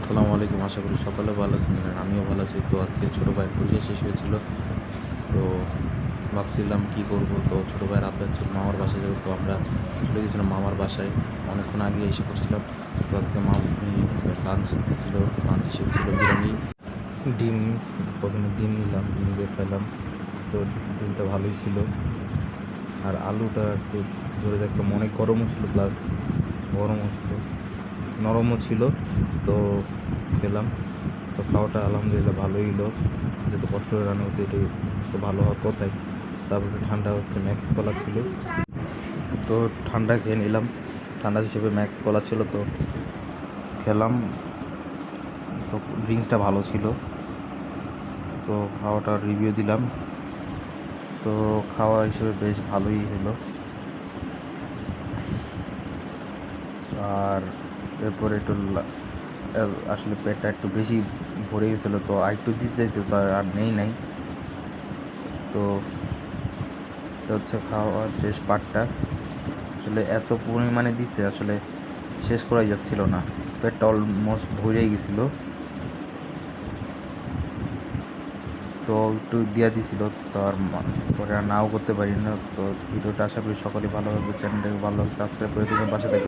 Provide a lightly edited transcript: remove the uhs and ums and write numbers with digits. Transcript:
আসসালামু আলাইকুম। আশা করি সকলে ভালো আছেন। আর আমিও ভালো আছি। তো আজকে ছোটো ভাইয়ের পরীক্ষা শেষ হয়েছিল। তো ভাবছিলাম কী করব। তো ছোটো ভাইয়ের আবদার ছিল মামার বাসায় যাবো। তো আমরা চলে গেছিলাম মামার বাসায়। অনেকক্ষণ আগে এসে পড়ছিলাম। তো আজকে মামি লাঞ্চ দিছিল। লাঞ্চ হিসেবে ছিল বিরিয়ানি, ডিম। প্রথমে ডিম নিলাম, ডিম দিয়ে খেলাম। তো ডিমটা ভালোই ছিল। আর আলুটা একটু ধরে দেখলাম অনেক গরমও ছিল, প্লাস গরমও ছিল, নরমও ছিল। তো খেলাম। তো খাওয়াটা আলহামদুলিল্লাহ ভালোই হলো। যত কষ্ট করে রান্না হচ্ছে এটাই তো ভালো হওয়ার কথাই। তারপরে ঠান্ডা হচ্ছে ম্যাক্স কলা ছিল। তো ঠান্ডা খেয়ে নিলাম। ঠান্ডা হিসেবে ম্যাক্স কলা ছিল, তো খেলাম। তো ড্রিঙ্কসটা ভালো ছিল। তো খাওয়াটার রিভিউ দিলাম। তো খাওয়া হিসেবে বেশ ভালোই হলো। আর এরপরে একটু আসলে পেটটা একটু বেশি ভরে গেছিলো, তো আর একটু দিতে চাইছিল, তো আর নেই নাই। তো এটা হচ্ছে খাওয়ার শেষ পার্টটা। আসলে এত পরিমাণে দিচ্ছে, আসলে শেষ করাই যাচ্ছিল না। পেটটা অলমোস্ট ভরেই গেছিলো। তো একটু দিয়া দিছিল, তো আর পরে আর নাও করতে পারি না। তো ভিডিওটা আশা করি সকলেই ভালো লাগবে। চ্যানেলটাকে ভালো লাগবে সাবস্ক্রাইব করে দেবেন, পাশে থাকবে।